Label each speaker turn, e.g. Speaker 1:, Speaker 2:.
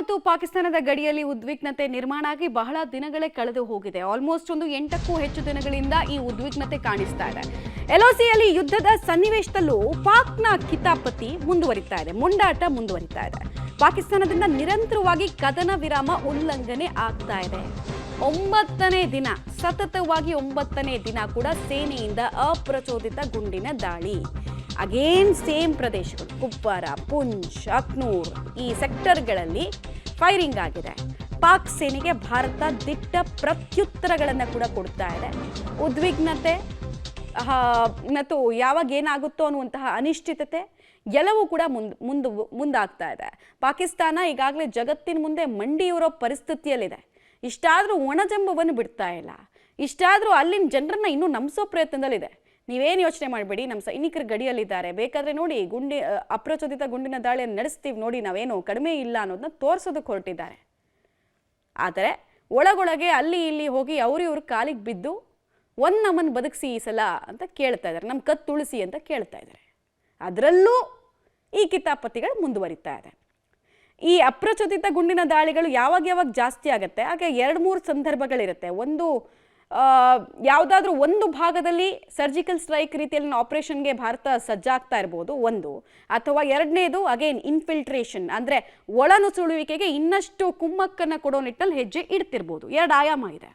Speaker 1: ಮತ್ತು ಪಾಕಿಸ್ತಾನದ ಗಡಿಯಲ್ಲಿ ಉದ್ವಿಗ್ನತೆ ನಿರ್ಮಾಣ ಆಗಿ ಬಹಳ ದಿನಗಳೇ ಕಳೆದು ಹೋಗಿದೆ. ಆಲ್ಮೋಸ್ಟ್ 8ಕ್ಕೂ ಹೆಚ್ಚು ದಿನಗಳಿಂದ ಈ ಉದ್ವಿಗ್ನತೆ ಕಾಣಿಸ್ತಾ ಇದೆ. LOCಯಲ್ಲಿ ಯುದ್ಧದ ಸನ್ನಿವೇಶದಲ್ಲೂ ಪಾಕ್ನ ಕಿತಾಪತಿ ಮುಂದುವರಿತಾ ಇದೆ, ಮುಂಡಾಟ ಮುಂದುವರಿತಾ ಇದೆ. ಪಾಕಿಸ್ತಾನದಿಂದ ನಿರಂತರವಾಗಿ ಕದನ ವಿರಾಮ ಉಲ್ಲಂಘನೆ ಆಗ್ತಾ ಇದೆ. 9ನೇ ದಿನ ಸತತವಾಗಿ 9ನೇ ದಿನ ಕೂಡ ಸೇನೆಯಿಂದ ಅಪ್ರಚೋದಿತ ಗುಂಡಿನ ದಾಳಿ. ಅಗೇನ್ ಸೇಮ್ ಪ್ರದೇಶಗಳು, ಕುಪ್ವಾರ, ಪುಂಚ್, ಅಖ್ನೂರ್ ಈ ಸೆಕ್ಟರ್ಗಳಲ್ಲಿ ಫೈರಿಂಗ್ ಆಗಿದೆ. ಪಾಕ್ ಸೇನೆಗೆ ಭಾರತ ದಿಟ್ಟ ಪ್ರತ್ಯುತ್ತರಗಳನ್ನು ಕೂಡ ಕೊಡ್ತಾ ಇದೆ. ಉದ್ವಿಗ್ನತೆ ಮತ್ತು ಯಾವಾಗ ಏನಾಗುತ್ತೋ ಅನ್ನುವಂತಹ ಅನಿಶ್ಚಿತತೆ ಎಲ್ಲವೂ ಕೂಡ ಮುಂದಾಗ್ತಾ ಇದೆ. ಪಾಕಿಸ್ತಾನ ಈಗಾಗಲೇ ಜಗತ್ತಿನ ಮುಂದೆ ಮಂಡಿಯೂರೋ ಪರಿಸ್ಥಿತಿಯಲ್ಲಿದೆ. ಇಷ್ಟಾದರೂ ಒಣಜಂಬವನ್ನು ಬಿಡ್ತಾ ಇಲ್ಲ. ಇಷ್ಟಾದರೂ ಅಲ್ಲಿನ ಜನರನ್ನ ಇನ್ನೂ ನಂಬಿಸೋ ಪ್ರಯತ್ನದಲ್ಲಿದೆ. ನೀವೇನು ಯೋಚನೆ ಮಾಡಬೇಡಿ, ನಮ್ಮ ಸೈನಿಕರು ಗಡಿಯಲ್ಲಿದ್ದಾರೆ, ಬೇಕಾದರೆ ನೋಡಿ ಅಪ್ರಚೋದಿತ ಗುಂಡಿನ ದಾಳಿಯನ್ನು ನಡೆಸ್ತೀವಿ ನೋಡಿ, ನಾವೇನು ಕಡಿಮೆ ಇಲ್ಲ ಅನ್ನೋದನ್ನ ತೋರಿಸೋದಕ್ಕೆ ಹೊರಟಿದ್ದಾರೆ. ಆದರೆ ಒಳಗೊಳಗೆ ಅಲ್ಲಿ ಇಲ್ಲಿ ಹೋಗಿ ಇವ್ರ ಕಾಲಿಗೆ ಬಿದ್ದು ನಮ್ಮನ್ನು ಬದುಕಿಸಿ ಈ ಸಲ ಅಂತ ಕೇಳ್ತಾ ಇದ್ದಾರೆ, ನಮ್ಮ ಕತ್ತು ತುಳಿಸಿ ಅಂತ ಕೇಳ್ತಾ ಇದ್ದಾರೆ. ಅದರಲ್ಲೂ ಈ ಕಿತಾಪತಿಗಳು ಮುಂದುವರಿತಾ ಇದೆ. ಈ ಅಪ್ರಚೋದಿತ ಗುಂಡಿನ ದಾಳಿಗಳು ಯಾವಾಗ ಜಾಸ್ತಿ ಆಗುತ್ತೆ, ಹಾಗೆ 2-3 ಸಂದರ್ಭಗಳಿರುತ್ತೆ. ಒಂದು ಯಾವುದಾದ್ರೂ ಒಂದು ಭಾಗದಲ್ಲಿ ಸರ್ಜಿಕಲ್ ಸ್ಟ್ರೈಕ್ ರೀತಿಯಲ್ಲಿ ಆಪರೇಷನ್ಗೆ ಭಾರತ ಸಜ್ಜಾಗ್ತಾ ಇರ್ಬೋದು ಒಂದು, ಅಥವಾ ಎರಡನೇದು ಅಗೇನ್ ಇನ್ಫಿಲ್ಟ್ರೇಷನ್ ಅಂದರೆ ಒಳನುಸುಳುವಿಕೆಗೆ ಇನ್ನಷ್ಟು ಕುಮ್ಮಕ್ಕನ್ನು ಕೊಡೋ ನಿಟ್ಟಲ್ಲಿ ಹೆಜ್ಜೆ ಇಡ್ತಿರ್ಬೋದು. 2 ಆಯಾಮ ಇದೆ.